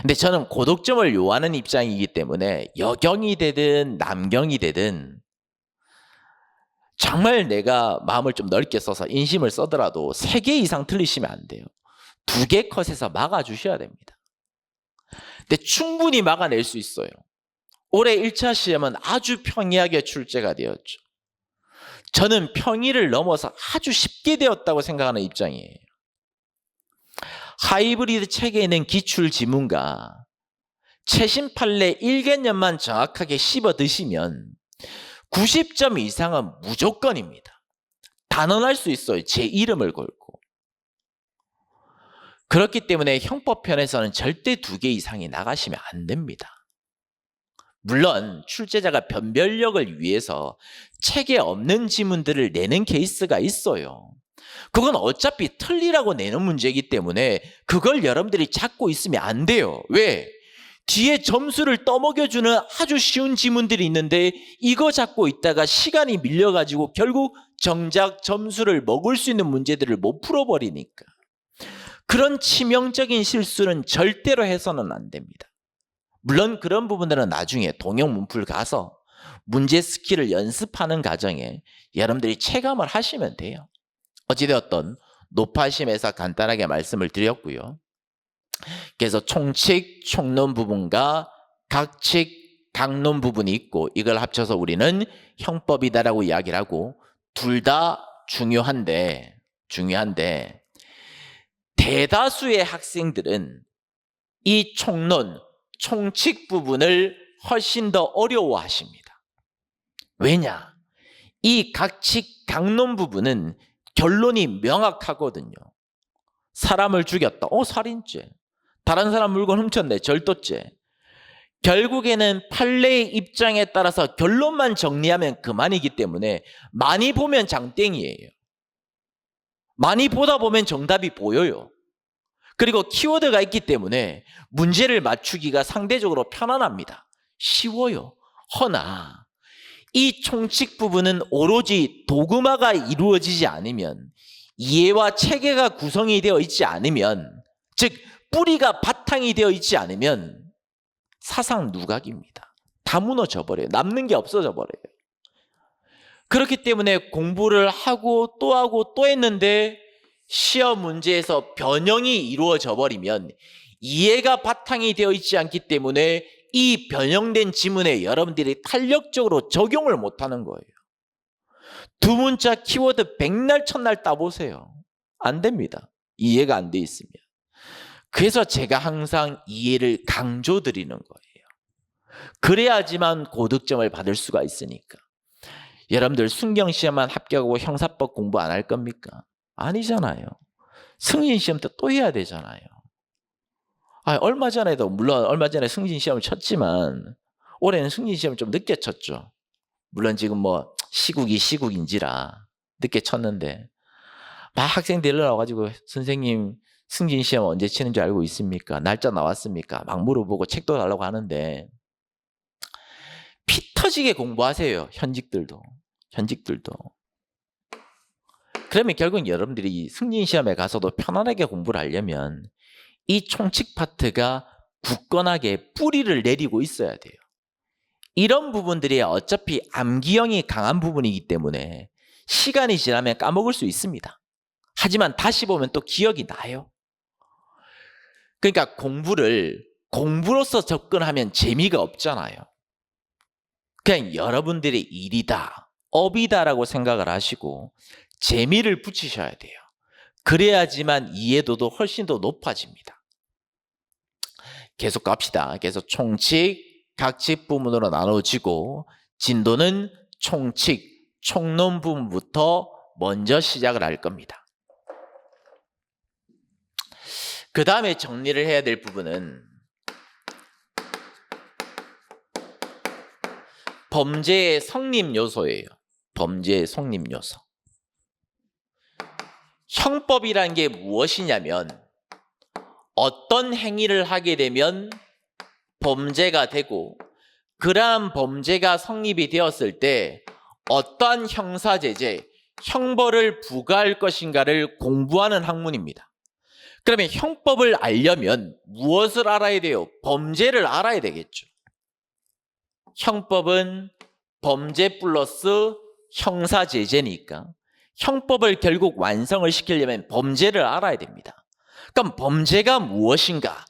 근데 저는 고독점을 요하는 입장이기 때문에 여경이 되든 남경이 되든 정말 내가 마음을 좀 넓게 써서 인심을 써더라도 3개 이상 틀리시면 안 돼요. 2개 컷에서 막아주셔야 됩니다. 근데 충분히 막아낼 수 있어요. 올해 1차 시험은 아주 평이하게 출제가 되었죠. 저는 평일을 넘어서 아주 쉽게 되었다고 생각하는 입장이에요. 하이브리드 체계에는 기출 지문과 최신 판례 1개념만 정확하게 씹어 드시면 90점 이상은 무조건입니다. 단언할 수 있어요. 제 이름을 걸고. 그렇기 때문에 형법편에서는 절대 2개 이상이 나가시면 안 됩니다. 물론 출제자가 변별력을 위해서 책에 없는 지문들을 내는 케이스가 있어요. 그건 어차피 틀리라고 내는 문제이기 때문에 그걸 여러분들이 찾고 있으면 안 돼요. 왜? 뒤에 점수를 떠먹여주는 아주 쉬운 지문들이 있는데 이거 잡고 있다가 시간이 밀려가지고 결국 정작 점수를 먹을 수 있는 문제들을 못 풀어버리니까. 그런 치명적인 실수는 절대로 해서는 안 됩니다. 물론 그런 부분들은 나중에 동영 문풀 가서 문제 스킬을 연습하는 과정에 여러분들이 체감을 하시면 돼요. 어찌되었든 노파심에서 간단하게 말씀을 드렸고요. 그래서 총칙, 총론 부분과 각칙, 각론 부분이 있고 이걸 합쳐서 우리는 형법이다라고 이야기를 하고 둘 다 중요한데 대다수의 학생들은 이 총론, 총칙 부분을 훨씬 더 어려워하십니다. 왜냐? 이 각칙, 각론 부분은 결론이 명확하거든요. 사람을 죽였다. 살인죄. 다른 사람 물건 훔쳤네. 절도죄. 결국에는 판례의 입장에 따라서 결론만 정리하면 그만이기 때문에 많이 보면 장땡이에요. 많이 보다 보면 정답이 보여요. 그리고 키워드가 있기 때문에 문제를 맞추기가 상대적으로 편안합니다. 쉬워요. 허나 이 총칙 부분은 오로지 도그마가 이루어지지 않으면, 이해와 체계가 구성이 되어 있지 않으면, 즉 뿌리가 바탕이 되어 있지 않으면 사상 누각입니다. 다 무너져 버려요. 남는 게 없어져 버려요. 그렇기 때문에 공부를 하고 또 했는데 시험 문제에서 변형이 이루어져 버리면 이해가 바탕이 되어 있지 않기 때문에 이 변형된 지문에 여러분들이 탄력적으로 적용을 못하는 거예요. 두 문자 키워드 백날 첫날 따보세요. 안 됩니다. 이해가 안 돼 있으면. 그래서 제가 항상 이해를 강조드리는 거예요. 그래야지만 고득점을 받을 수가 있으니까. 여러분들 순경시험만 합격하고 형사법 공부 안 할 겁니까? 아니잖아요. 승진시험 때 또 해야 되잖아요. 얼마 전에도 물론 얼마 전에 승진시험을 쳤지만 올해는 승진시험을 좀 늦게 쳤죠. 물론 지금 시국인지라 늦게 쳤는데 막 학생들이 나와가지고 선생님 승진시험 언제 치는 줄 알고 있습니까? 날짜 나왔습니까? 막 물어보고 책도 달라고 하는데 피 터지게 공부하세요. 현직들도. 그러면 결국 여러분들이 승진시험에 가서도 편안하게 공부를 하려면 이 총칙 파트가 굳건하게 뿌리를 내리고 있어야 돼요. 이런 부분들이 어차피 암기형이 강한 부분이기 때문에 시간이 지나면 까먹을 수 있습니다. 하지만 다시 보면 또 기억이 나요. 그러니까 공부를 공부로서 접근하면 재미가 없잖아요. 그냥 여러분들의 일이다, 업이다라고 생각을 하시고 재미를 붙이셔야 돼요. 그래야지만 이해도도 훨씬 더 높아집니다. 계속 갑시다. 그래서 총칙, 각칙 부분으로 나눠지고 진도는 총칙, 총론 부분부터 먼저 시작을 할 겁니다. 그 다음에 정리를 해야 될 부분은 범죄의 성립 요소예요. 범죄의 성립 요소. 형법이란 게 무엇이냐면 어떤 행위를 하게 되면 범죄가 되고 그러한 범죄가 성립이 되었을 때 어떠한 형사제재, 형벌을 부과할 것인가를 공부하는 학문입니다. 그러면 형법을 알려면 무엇을 알아야 돼요? 범죄를 알아야 되겠죠. 형법은 범죄 플러스 형사제재니까 형법을 결국 완성을 시키려면 범죄를 알아야 됩니다. 그럼 범죄가 무엇인가?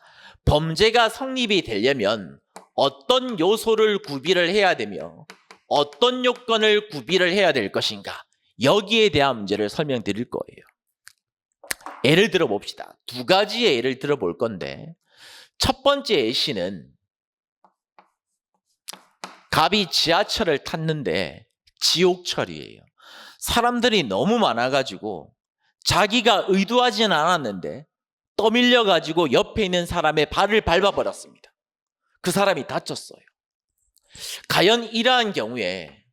범죄가 성립이 되려면 어떤 요소를 구비를 해야 되며 어떤 요건을 구비를 해야 될 것인가? 여기에 대한 문제를 설명드릴 거예요. 예를 들어 봅시다. 두 가지의 예를 들어 볼 건데, 첫 번째 예시는 갑이 지하철을 탔는데 지옥철이에요. 사람들이 너무 많아가지고 자기가 의도하지는 않았는데 떠밀려가지고 옆에 있는 사람의 발을 밟아버렸습니다. 그 사람이 다쳤어요. 과연 이러한 경우에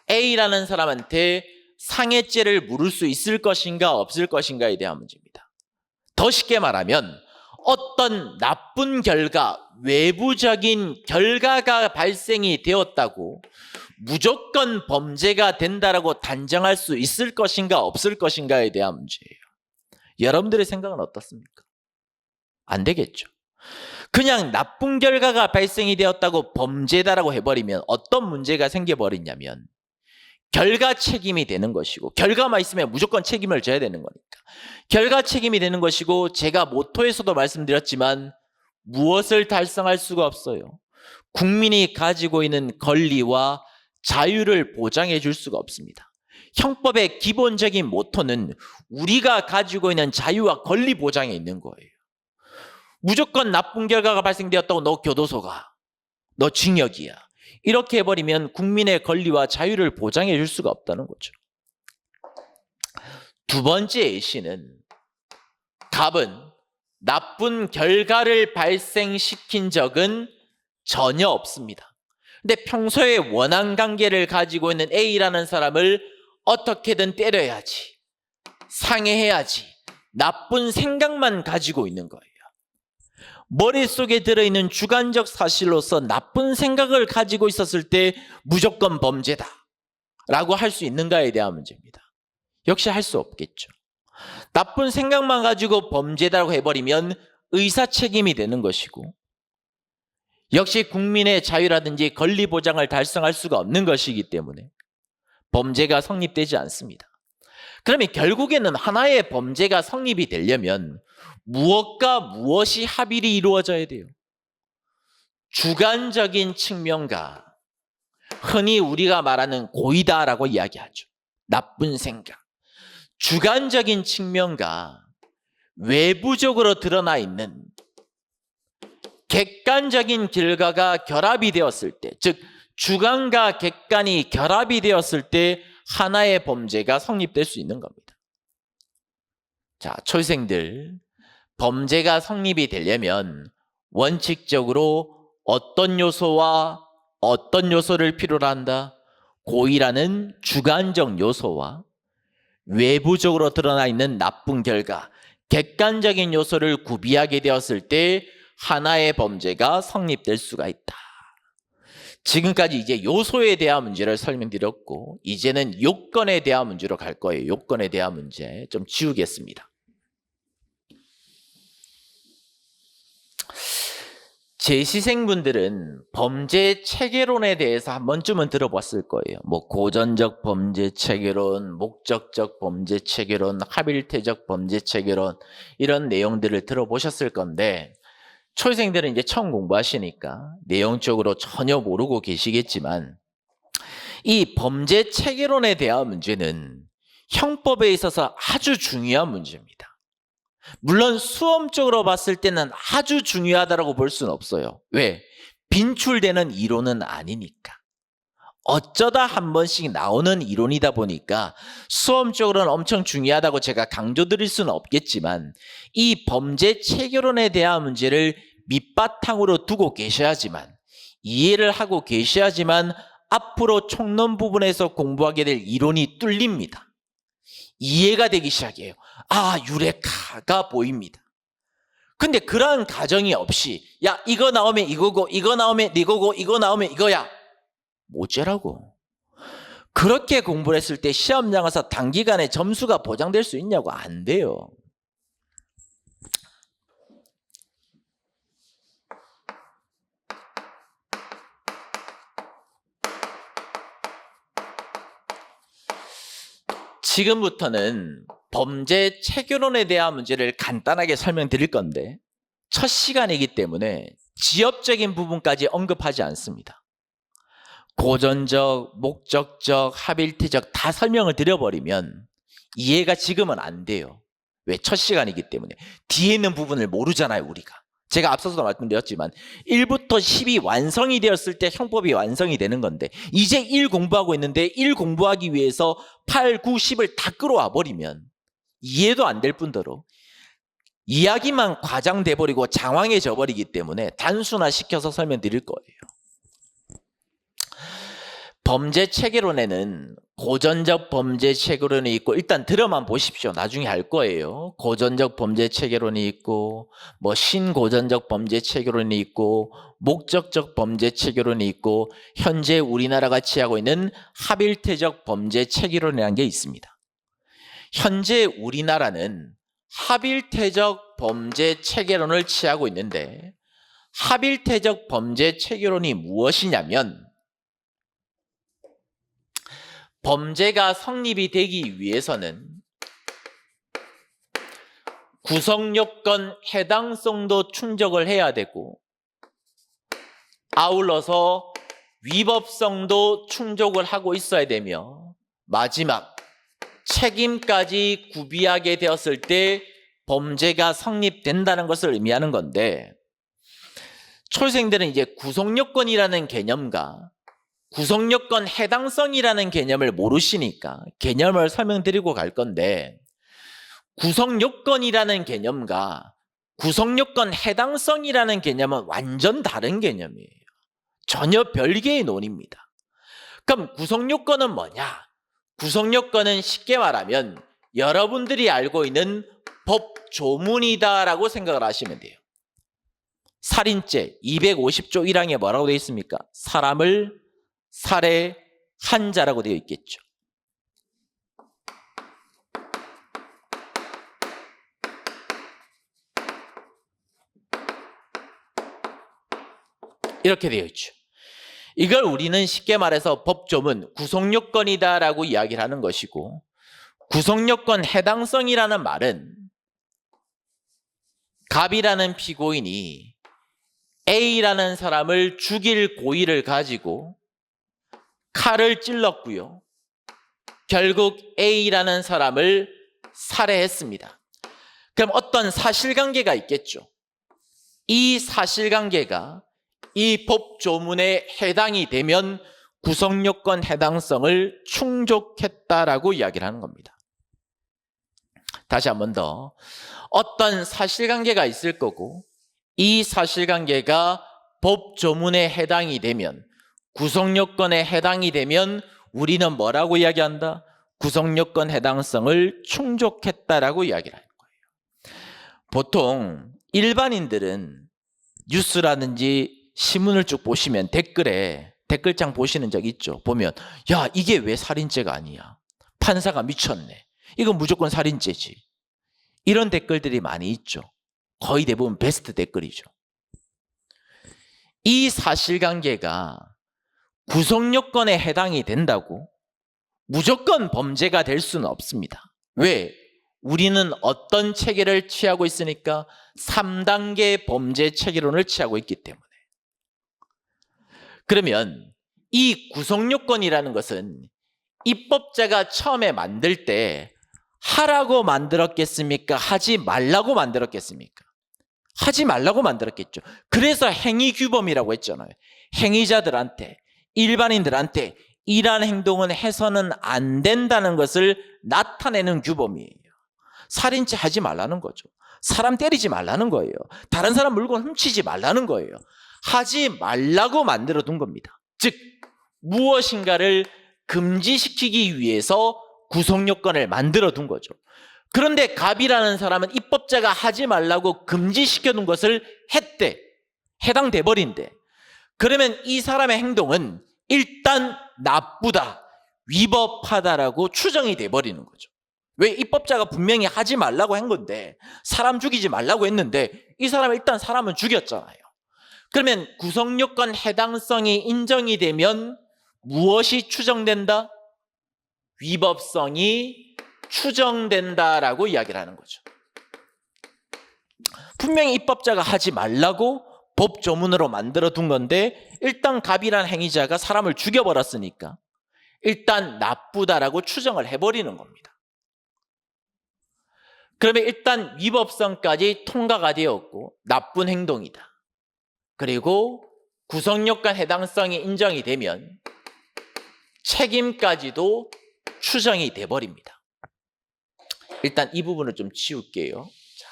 A라는 사람한테 상해죄를 물을 수 있을 것인가 없을 것인가에 대한 문제입니다. 더 쉽게 말하면 어떤 나쁜 결과, 외부적인 결과가 발생이 되었다고 무조건 범죄가 된다라고 단정할 수 있을 것인가 없을 것인가에 대한 문제예요. 여러분들의 생각은 어떻습니까? 안 되겠죠. 그냥 나쁜 결과가 발생이 되었다고 범죄다라고 해버리면 어떤 문제가 생겨버리냐면 결과 책임이 되는 것이고, 결과만 있으면 무조건 책임을 져야 되는 거니까 결과 책임이 되는 것이고, 제가 모토에서도 말씀드렸지만 무엇을 달성할 수가 없어요. 국민이 가지고 있는 권리와 자유를 보장해 줄 수가 없습니다. 형법의 기본적인 모토는 우리가 가지고 있는 자유와 권리 보장에 있는 거예요. 무조건 나쁜 결과가 발생되었다고 너 교도소 가, 너 징역이야, 이렇게 해버리면 국민의 권리와 자유를 보장해 줄 수가 없다는 거죠. 두 번째 예시는 갑은 나쁜 결과를 발생시킨 적은 전혀 없습니다. 근데 평소에 원한 관계를 가지고 있는 A라는 사람을 어떻게든 때려야지, 상해해야지, 나쁜 생각만 가지고 있는 거예요. 머릿속에 들어있는 주관적 사실로서 나쁜 생각을 가지고 있었을 때 무조건 범죄다 라고 할 수 있는가에 대한 문제입니다. 역시 할 수 없겠죠. 나쁜 생각만 가지고 범죄다라고 해버리면 의사책임이 되는 것이고, 역시 국민의 자유라든지 권리 보장을 달성할 수가 없는 것이기 때문에 범죄가 성립되지 않습니다. 그러면 결국에는 하나의 범죄가 성립이 되려면 무엇과 무엇이 합일이 이루어져야 돼요? 주관적인 측면과 흔히 우리가 말하는 고의다라고 이야기하죠. 나쁜 생각. 주관적인 측면과 외부적으로 드러나 있는 객관적인 결과가 결합이 되었을 때, 즉 주관과 객관이 결합이 되었을 때 하나의 범죄가 성립될 수 있는 겁니다. 자, 초생들, 범죄가 성립이 되려면 원칙적으로 어떤 요소와 어떤 요소를 필요로 한다? 고의라는 주관적 요소와 외부적으로 드러나 있는 나쁜 결과, 객관적인 요소를 구비하게 되었을 때 하나의 범죄가 성립될 수가 있다. 지금까지 이제 요소에 대한 문제를 설명드렸고, 이제는 요건에 대한 문제로 갈 거예요. 요건에 대한 문제 좀 지우겠습니다. 재시생분들은 범죄 체계론에 대해서 한 번쯤은 들어봤을 거예요. 뭐 고전적 범죄 체계론, 목적적 범죄 체계론, 합일태적 범죄 체계론, 이런 내용들을 들어보셨을 건데, 초생들은 이제 처음 공부하시니까 내용적으로 전혀 모르고 계시겠지만, 이 범죄 체계론에 대한 문제는 형법에 있어서 아주 중요한 문제입니다. 물론 수험적으로 봤을 때는 아주 중요하다고 볼 수는 없어요. 왜? 빈출되는 이론은 아니니까. 어쩌다 한 번씩 나오는 이론이다 보니까 수험적으로는 엄청 중요하다고 제가 강조드릴 수는 없겠지만, 이 범죄 체계론에 대한 문제를 밑바탕으로 두고 계셔야지만, 이해를 하고 계셔야지만 앞으로 총론 부분에서 공부하게 될 이론이 뚫립니다. 이해가 되기 시작해요. 아, 유레카가 보입니다. 근데 그러한 가정이 없이, 야, 이거 나오면 이거고, 이거 나오면 이거고, 이거 나오면 이거야, 뭐죄라고? 그렇게 공부를 했을 때 시험장 가서 단기간에 점수가 보장될 수 있냐고? 안 돼요. 지금부터는 범죄 체계론에 대한 문제를 간단하게 설명드릴 건데, 첫 시간이기 때문에 지엽적인 부분까지 언급하지 않습니다. 고전적, 목적적, 합일태적 다 설명을 드려버리면 이해가 지금은 안 돼요. 왜? 첫 시간이기 때문에. 뒤에 있는 부분을 모르잖아요, 우리가. 제가 앞서서도 말씀드렸지만 1부터 10이 완성이 되었을 때 형법이 완성이 되는 건데 이제 1 공부하고 있는데 1 공부하기 위해서 8, 9, 10을 다 끌어와 버리면 이해도 안 될 뿐더러 이야기만 과장돼 버리고 장황해져 버리기 때문에 단순화시켜서 설명드릴 거예요. 범죄 체계론에는 고전적 범죄 체계론이 있고, 일단 들어만 보십시오. 나중에 알 거예요. 고전적 범죄 체계론이 있고, 뭐 신고전적 범죄 체계론이 있고, 목적적 범죄 체계론이 있고, 현재 우리나라가 취하고 있는 합일태적 범죄 체계론이라는 게 있습니다. 현재 우리나라는 합일태적 범죄 체계론을 취하고 있는데, 합일태적 범죄 체계론이 무엇이냐면 범죄가 성립이 되기 위해서는 구성요건 해당성도 충족을 해야 되고 아울러서 위법성도 충족을 하고 있어야 되며 마지막 책임까지 구비하게 되었을 때 범죄가 성립된다는 것을 의미하는 건데, 초생들은 이제 구성요건이라는 개념과 구성요건 해당성이라는 개념을 모르시니까 개념을 설명드리고 갈 건데, 구성요건이라는 개념과 구성요건 해당성이라는 개념은 완전 다른 개념이에요. 전혀 별개의 논입니다. 그럼 구성요건은 뭐냐? 구성요건은 쉽게 말하면 여러분들이 알고 있는 법조문이다라고 생각을 하시면 돼요. 살인죄 250조 1항에 뭐라고 되어 있습니까? 사람을 살해한 자라고 되어 있겠죠. 이렇게 되어 있죠. 이걸 우리는 쉽게 말해서 법조문, 구성요건이다라고 이야기를 하는 것이고, 구성요건 해당성이라는 말은 갑이라는 피고인이 A라는 사람을 죽일 고의를 가지고 칼을 찔렀고요. 결국 A라는 사람을 살해했습니다. 그럼 어떤 사실관계가 있겠죠. 이 사실관계가 이 법조문에 해당이 되면 구성요건 해당성을 충족했다라고 이야기를 하는 겁니다. 다시 한 번 더. 어떤 사실관계가 있을 거고 이 사실관계가 법조문에 해당이 되면, 구성요건에 해당이 되면 우리는 뭐라고 이야기한다? 구성요건 해당성을 충족했다라고 이야기를 하는 거예요. 보통 일반인들은 뉴스라든지 신문을 쭉 보시면 댓글창 보시는 적 있죠. 보면 야, 이게 왜 살인죄가 아니야? 판사가 미쳤네. 이건 무조건 살인죄지. 이런 댓글들이 많이 있죠. 거의 대부분 베스트 댓글이죠. 이 사실관계가 구성요건에 해당이 된다고 무조건 범죄가 될 수는 없습니다. 왜? 우리는 어떤 체계를 취하고 있으니까 3단계 범죄 체계론을 취하고 있기 때문에. 그러면 이 구성요건이라는 것은 입법자가 처음에 만들 때 하라고 만들었겠습니까? 하지 말라고 만들었겠습니까? 하지 말라고 만들었겠죠. 그래서 행위규범이라고 했잖아요. 행위자들한테, 일반인들한테 이러한 행동은 해서는 안 된다는 것을 나타내는 규범이에요. 살인죄 하지 말라는 거죠. 사람 때리지 말라는 거예요. 다른 사람 물건 훔치지 말라는 거예요. 하지 말라고 만들어 둔 겁니다. 즉 무엇인가를 금지시키기 위해서 구성요건을 만들어 둔 거죠. 그런데 갑이라는 사람은 입법자가 하지 말라고 금지시켜 둔 것을 했대. 해당돼 버린대. 그러면 이 사람의 행동은 일단 나쁘다, 위법하다라고 추정이 돼 버리는 거죠. 왜? 입법자가 분명히 하지 말라고 한 건데, 사람 죽이지 말라고 했는데 이 사람은 일단 사람은 죽였잖아요. 그러면 구성요건 해당성이 인정이 되면 무엇이 추정된다? 위법성이 추정된다라고 이야기를 하는 거죠. 분명히 입법자가 하지 말라고 법 조문으로 만들어 둔 건데 일단 갑이란 행위자가 사람을 죽여버렸으니까 일단 나쁘다라고 추정을 해버리는 겁니다. 그러면 일단 위법성까지 통과가 되었고 나쁜 행동이다. 그리고 구성요건 해당성이 인정이 되면 책임까지도 추정이 돼버립니다. 일단 이 부분을 좀 치울게요. 자.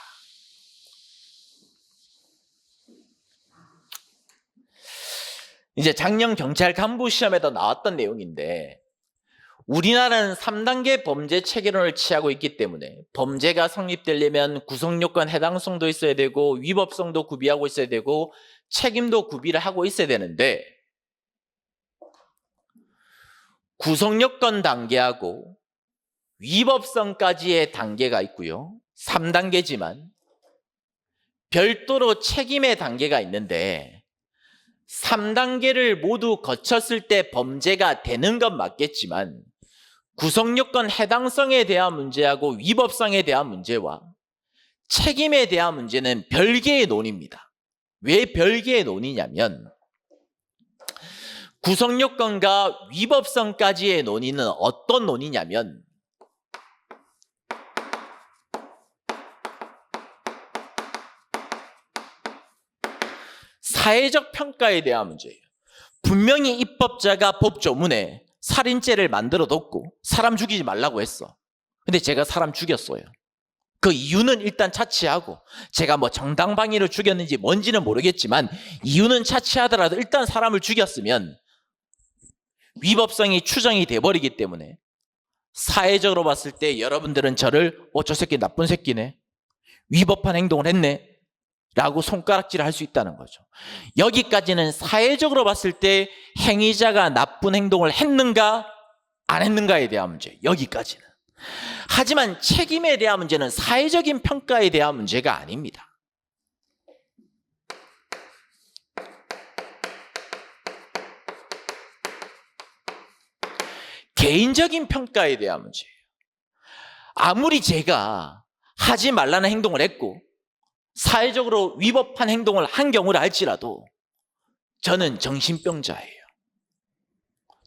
이제 작년 경찰 간부 시험에도 나왔던 내용인데 우리나라는 3단계 범죄 체계론을 취하고 있기 때문에 범죄가 성립되려면 구성요건 해당성도 있어야 되고 위법성도 구비하고 있어야 되고 책임도 구비를 하고 있어야 되는데 구성요건 단계하고 위법성까지의 단계가 있고요. 3단계지만 별도로 책임의 단계가 있는데 3단계를 모두 거쳤을 때 범죄가 되는 건 맞겠지만 구성요건 해당성에 대한 문제하고 위법성에 대한 문제와 책임에 대한 문제는 별개의 논의입니다. 왜 별개의 논의냐면 구성요건과 위법성까지의 논의는 어떤 논의냐면 사회적 평가에 대한 문제예요. 분명히 입법자가 법조문에 살인죄를 만들어뒀고 사람 죽이지 말라고 했어. 근데 제가 사람 죽였어요. 그 이유는 일단 차치하고 제가 뭐 정당방위로 죽였는지 뭔지는 모르겠지만 이유는 차치하더라도 일단 사람을 죽였으면 위법성이 추정이 돼버리기 때문에 사회적으로 봤을 때 여러분들은 저를 저 새끼 나쁜 새끼네, 위법한 행동을 했네 라고 손가락질을 할 수 있다는 거죠. 여기까지는 사회적으로 봤을 때 행위자가 나쁜 행동을 했는가 안 했는가에 대한 문제, 여기까지는. 하지만 책임에 대한 문제는 사회적인 평가에 대한 문제가 아닙니다. 개인적인 평가에 대한 문제예요. 아무리 제가 하지 말라는 행동을 했고 사회적으로 위법한 행동을 한 경우를 알지라도 저는 정신병자예요.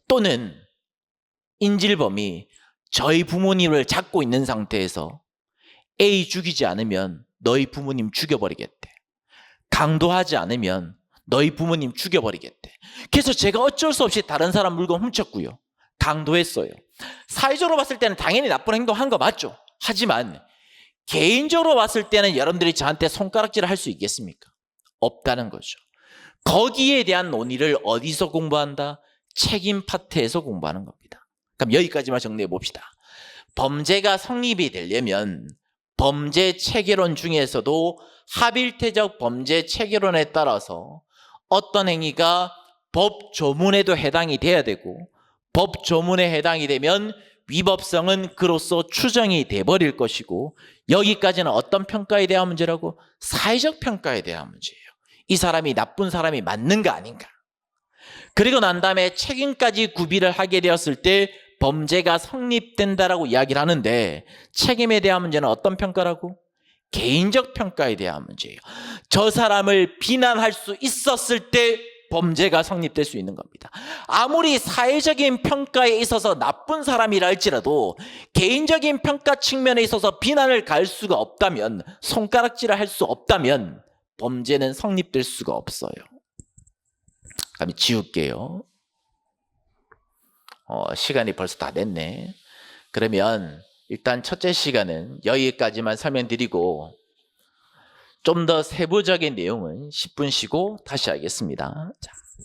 또는 인질범이 저희 부모님을 잡고 있는 상태에서 A 죽이지 않으면 너희 부모님 죽여버리겠대. 강도하지 않으면 너희 부모님 죽여버리겠대. 그래서 제가 어쩔 수 없이 다른 사람 물건 훔쳤고요. 강도했어요. 사회적으로 봤을 때는 당연히 나쁜 행동한 거 맞죠. 하지만 개인적으로 봤을 때는 여러분들이 저한테 손가락질을 할 수 있겠습니까? 없다는 거죠. 거기에 대한 논의를 어디서 공부한다? 책임 파트에서 공부하는 겁니다. 그럼 여기까지만 정리해 봅시다. 범죄가 성립이 되려면 범죄 체계론 중에서도 합일태적 범죄 체계론에 따라서 어떤 행위가 법 조문에도 해당이 돼야 되고 법 조문에 해당이 되면 위법성은 그로써 추정이 돼버릴 것이고 여기까지는 어떤 평가에 대한 문제라고? 사회적 평가에 대한 문제예요. 이 사람이 나쁜 사람이 맞는가 아닌가. 그리고 난 다음에 책임까지 구비를 하게 되었을 때 범죄가 성립된다라고 이야기를 하는데 책임에 대한 문제는 어떤 평가라고? 개인적 평가에 대한 문제예요. 저 사람을 비난할 수 있었을 때 범죄가 성립될 수 있는 겁니다. 아무리 사회적인 평가에 있어서 나쁜 사람이라 할지라도 개인적인 평가 측면에 있어서 비난을 가할 수가 없다면, 손가락질을 할 수 없다면 범죄는 성립될 수가 없어요. 그럼 지울게요. 시간이 벌써 다 됐네. 그러면 일단 첫째 시간은 여기까지만 설명드리고 좀 더 세부적인 내용은 10분 쉬고 다시 하겠습니다. 자.